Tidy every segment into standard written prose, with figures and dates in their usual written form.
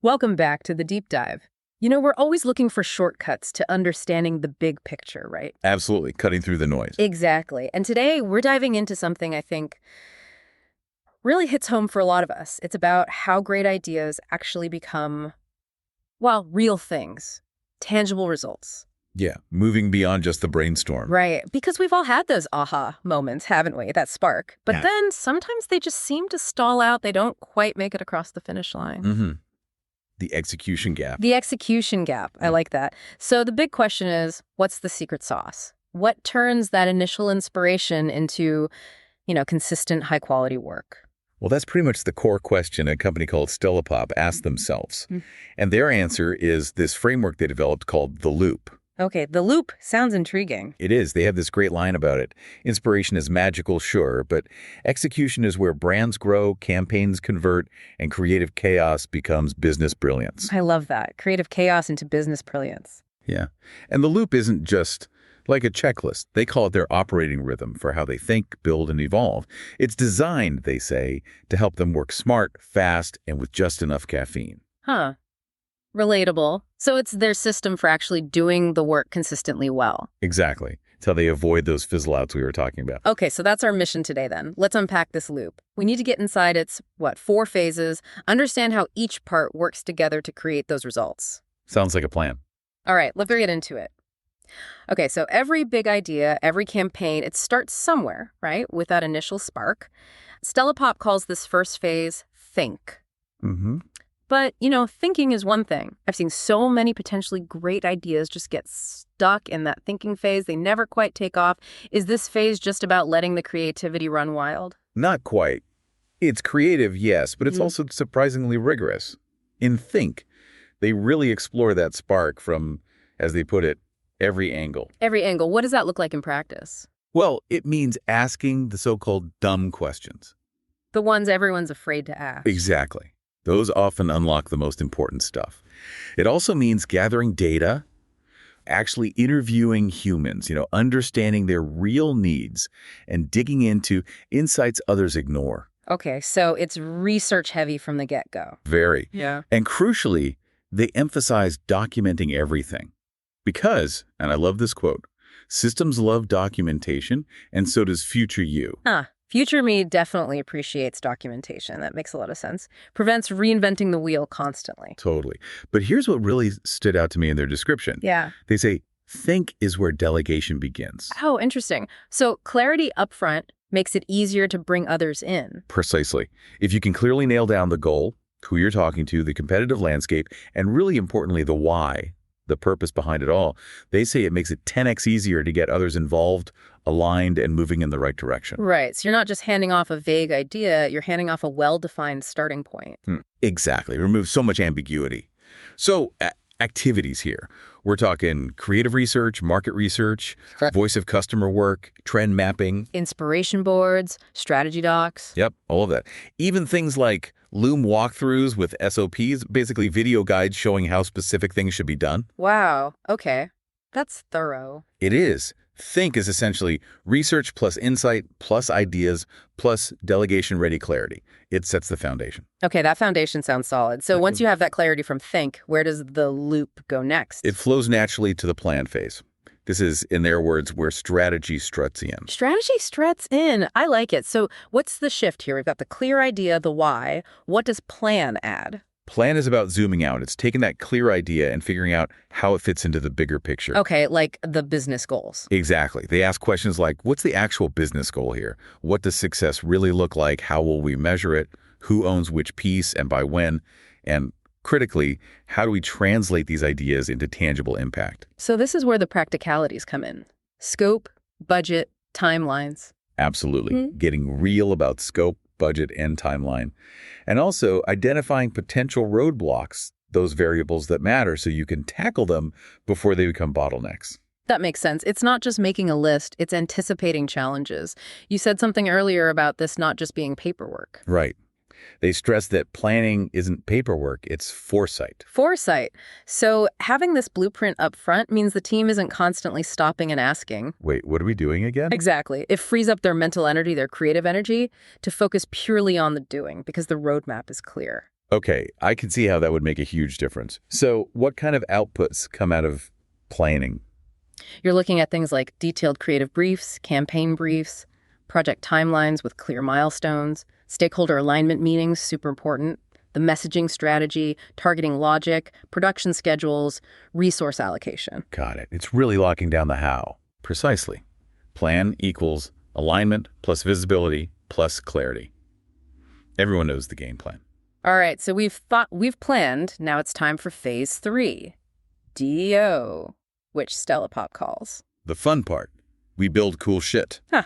Welcome back to the deep dive. You know, we're always looking for shortcuts to understanding the big picture, right? Absolutely, cutting through the noise. Exactly. And today we're diving into something I think really hits home for a lot of us. It's about how great ideas actually become, well, real things, tangible results. Yeah, moving beyond just the brainstorm. Right. Because we've all had those aha moments, haven't we? That spark. But Yeah. then sometimes they just seem to stall out. They don't quite make it across the finish line. Mm-hmm. The execution gap. The execution gap. I like that. So the big question is, what's the secret sauce? What turns that initial inspiration into, consistent high-quality work? Well, that's pretty much the core question a company called Stellapop asked themselves. And their answer is this framework they developed called the loop. Okay, the loop sounds intriguing. It is. They have this great line about it. Inspiration is magical, sure, but execution is where brands grow, campaigns convert, and creative chaos becomes business brilliance. I love that. Creative chaos into business brilliance. Yeah. And the loop isn't just like a checklist. They call it their operating rhythm for how they think, build, and evolve. It's designed, they say, to help them work smart, fast, and with just enough caffeine. Huh. Relatable. So it's their system for actually doing the work consistently well. Exactly. It's how they avoid those fizzle-outs we were talking about. Okay, so that's our mission today then. Let's unpack this loop. We need to get inside its, 4 phases, understand how each part works together to create those results. Sounds like a plan. All right, let's get into it. Okay, so every big idea, every campaign, it starts somewhere, right, with that initial spark. Stellapop calls this first phase think. Mm-hmm. But, thinking is one thing. I've seen so many potentially great ideas just get stuck in that thinking phase. They never quite take off. Is this phase just about letting the creativity run wild? Not quite. It's creative, yes, but it's also surprisingly rigorous. In Think, they really explore that spark from, as they put it, every angle. Every angle. What does that look like in practice? Well, it means asking the so-called dumb questions. The ones everyone's afraid to ask. Exactly. Those often unlock the most important stuff. It also means gathering data, actually interviewing humans, understanding their real needs and digging into insights others ignore. Okay, so it's research heavy from the get-go. Very. Yeah. And crucially, they emphasize documenting everything. Because, and I love this quote, systems love documentation, and so does future you. Future me definitely appreciates documentation. That makes a lot of sense. Prevents reinventing the wheel constantly. Totally. But here's what really stood out to me in their description. Yeah. They say, think is where delegation begins. Oh, interesting. So clarity upfront makes it easier to bring others in. Precisely. If you can clearly nail down the goal, who you're talking to, the competitive landscape, and really importantly, the why, the purpose behind it all, they say it makes it 10x easier to get others involved, aligned, and moving in the right direction. Right. So you're not just handing off a vague idea, you're handing off a well-defined starting point. Exactly. Remove so much ambiguity. So activities here. We're talking creative research, market research, voice of customer work, trend mapping. Inspiration boards, strategy docs. Yep, all of that. Even things like Loom walkthroughs with SOPs, basically video guides showing how specific things should be done. Wow. Okay. That's thorough. It is. Think is essentially research plus insight plus ideas plus delegation-ready clarity. It sets the foundation. Okay, that foundation sounds solid. So once you have that clarity from think, where does the loop go next? It flows naturally to the plan phase. This is, in their words, where strategy struts in. Strategy struts in. I like it. So what's the shift here? We've got the clear idea, the why. What does plan add? Plan is about zooming out. It's taking that clear idea and figuring out how it fits into the bigger picture. Okay, like the business goals. Exactly. They ask questions like, what's the actual business goal here? What does success really look like? How will we measure it? Who owns which piece and by when? And critically, how do we translate these ideas into tangible impact? So this is where the practicalities come in. Scope, budget, timelines. Absolutely. Getting real about scope, budget, and timeline. And also identifying potential roadblocks, those variables that matter, so you can tackle them before they become bottlenecks. That makes sense. It's not just making a list, it's anticipating challenges. You said something earlier about this not just being paperwork. Right. They stress that planning isn't paperwork, it's foresight. Foresight. So having this blueprint up front means the team isn't constantly stopping and asking. Wait, what are we doing again? Exactly. It frees up their mental energy, their creative energy, to focus purely on the doing because the roadmap is clear. Okay, I can see how that would make a huge difference. So what kind of outputs come out of planning? You're looking at things like detailed creative briefs, campaign briefs, project timelines with clear milestones, stakeholder alignment meetings, super important, the messaging strategy, targeting logic, production schedules, resource allocation. Got it. It's really locking down the how. Precisely. Plan equals alignment plus visibility plus clarity. Everyone knows the game plan. All right, so we've planned. Now it's time for phase 3, DO, which Stellapop calls. The fun part. We build cool shit. Huh.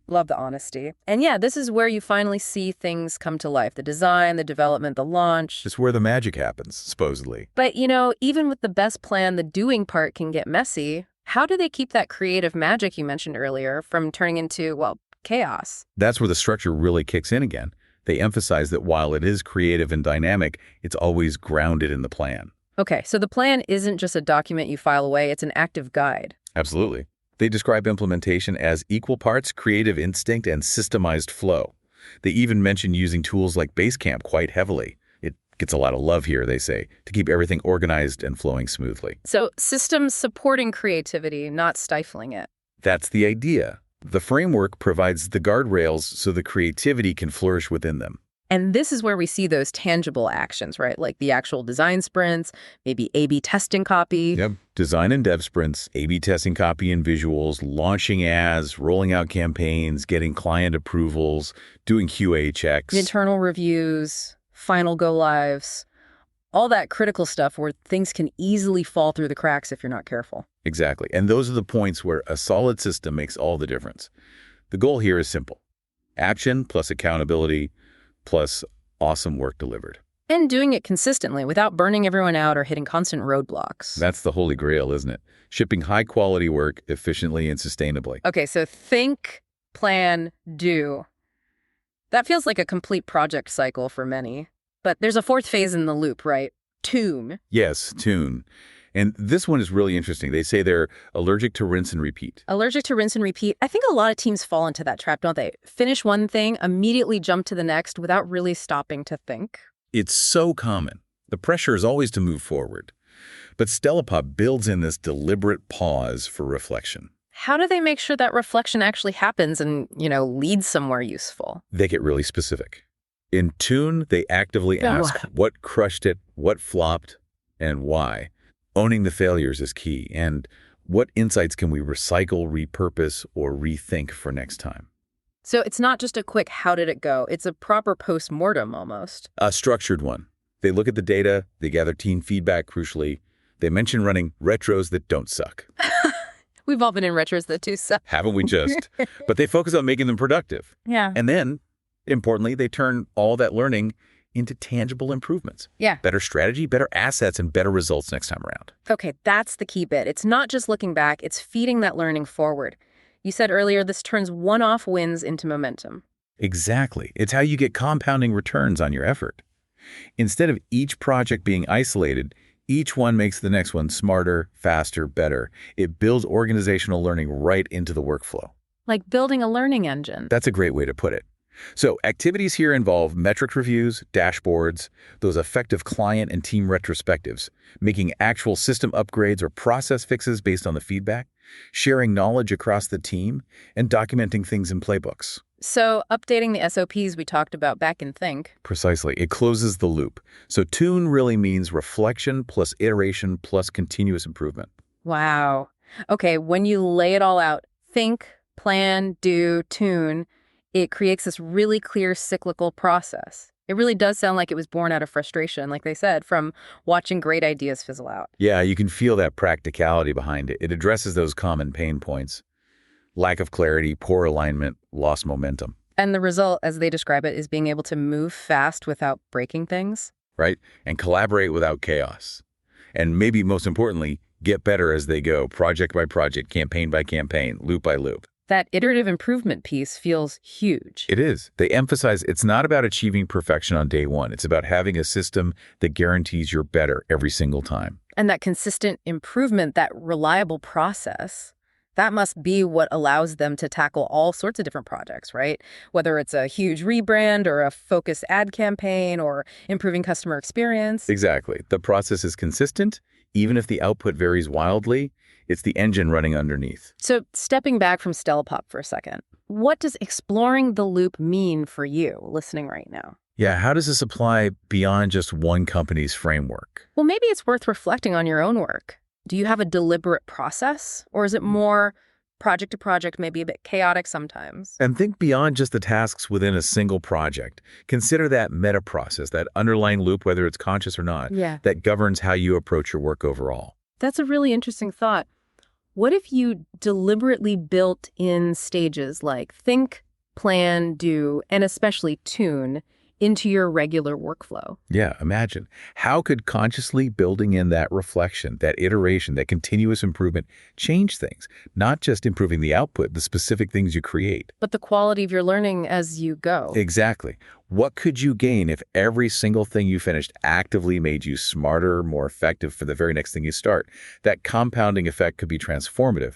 Love the honesty. And yeah, this is where you finally see things come to life. The design, the development, the launch. It's where the magic happens, supposedly. But, even with the best plan, the doing part can get messy. How do they keep that creative magic you mentioned earlier from turning into, chaos? That's where the structure really kicks in again. They emphasize that while it is creative and dynamic, it's always grounded in the plan. Okay, so the plan isn't just a document you file away, it's an active guide. Absolutely. They describe implementation as equal parts creative instinct and systemized flow. They even mention using tools like Basecamp quite heavily. It gets a lot of love here, they say, to keep everything organized and flowing smoothly. So systems supporting creativity, not stifling it. That's the idea. The framework provides the guardrails so the creativity can flourish within them. And this is where we see those tangible actions, right? Like the actual design sprints, maybe A/B testing copy. Yep. Design and dev sprints, A/B testing copy and visuals, launching ads, rolling out campaigns, getting client approvals, doing QA checks. Internal reviews, final go-lives, all that critical stuff where things can easily fall through the cracks if you're not careful. Exactly. And those are the points where a solid system makes all the difference. The goal here is simple. Action plus accountability plus awesome work delivered. And doing it consistently without burning everyone out or hitting constant roadblocks. That's the holy grail, isn't it? Shipping high-quality work efficiently and sustainably. Okay, so think, plan, do. That feels like a complete project cycle for many. But there's a fourth phase in the loop, right? Tune. Yes, tune. And this one is really interesting. They say they're allergic to rinse and repeat. Allergic to rinse and repeat. I think a lot of teams fall into that trap, don't they? Finish one thing, immediately jump to the next without really stopping to think. It's so common. The pressure is always to move forward. But Stellapop builds in this deliberate pause for reflection. How do they make sure that reflection actually happens and, leads somewhere useful? They get really specific. In Tune, they actively ask what crushed it, what flopped, and why. Owning the failures is key. And what insights can we recycle, repurpose, or rethink for next time? So it's not just a quick how did it go? It's a proper post-mortem almost. A structured one. They look at the data, they gather team feedback crucially. They mention running retros that don't suck. We've all been in retros that do suck. Haven't we just? But they focus on making them productive. Yeah. And then, importantly, they turn all that learning into tangible improvements. Yeah. Better strategy, better assets, and better results next time around. Okay, that's the key bit. It's not just looking back, it's feeding that learning forward. You said earlier this turns one-off wins into momentum. Exactly. It's how you get compounding returns on your effort. Instead of each project being isolated, each one makes the next one smarter, faster, better. It builds organizational learning right into the workflow. Like building a learning engine. That's a great way to put it. So activities here involve metric reviews, dashboards, those effective client and team retrospectives, making actual system upgrades or process fixes based on the feedback, sharing knowledge across the team, and documenting things in playbooks. So updating the SOPs we talked about back in Think. Precisely. It closes the loop. So Tune really means reflection plus iteration plus continuous improvement. Wow. Okay, when you lay it all out, think, plan, do, tune, it creates this really clear cyclical process. It really does sound like it was born out of frustration, like they said, from watching great ideas fizzle out. Yeah, you can feel that practicality behind it. It addresses those common pain points. Lack of clarity, poor alignment, lost momentum. And the result, as they describe it, is being able to move fast without breaking things. Right? And collaborate without chaos. And maybe most importantly, get better as they go, project by project, campaign by campaign, loop by loop. That iterative improvement piece feels huge. It is. They emphasize it's not about achieving perfection on day one. It's about having a system that guarantees you're better every single time. And that consistent improvement, that reliable process, That must be what allows them to tackle all sorts of different projects, right? Whether it's a huge rebrand or a focused ad campaign or improving customer experience. Exactly. The process is consistent, even if the output varies wildly. It's the engine running underneath. So stepping back from Stellapop for a second, what does exploring the loop mean for you listening right now? Yeah, how does this apply beyond just one company's framework? Well, maybe it's worth reflecting on your own work. Do you have a deliberate process, or is it more project to project, maybe a bit chaotic sometimes? And think beyond just the tasks within a single project. Consider that meta process, that underlying loop, whether it's conscious or not, Yeah. that governs how you approach your work overall. That's a really interesting thought. What if you deliberately built in stages like think, plan, do, and especially tune into your regular workflow? Yeah, imagine. How could consciously building in that reflection, that iteration, that continuous improvement change things? Not just improving the output, the specific things you create. But the quality of your learning as you go. Exactly. What could you gain if every single thing you finished actively made you smarter, more effective for the very next thing you start? That compounding effect could be transformative.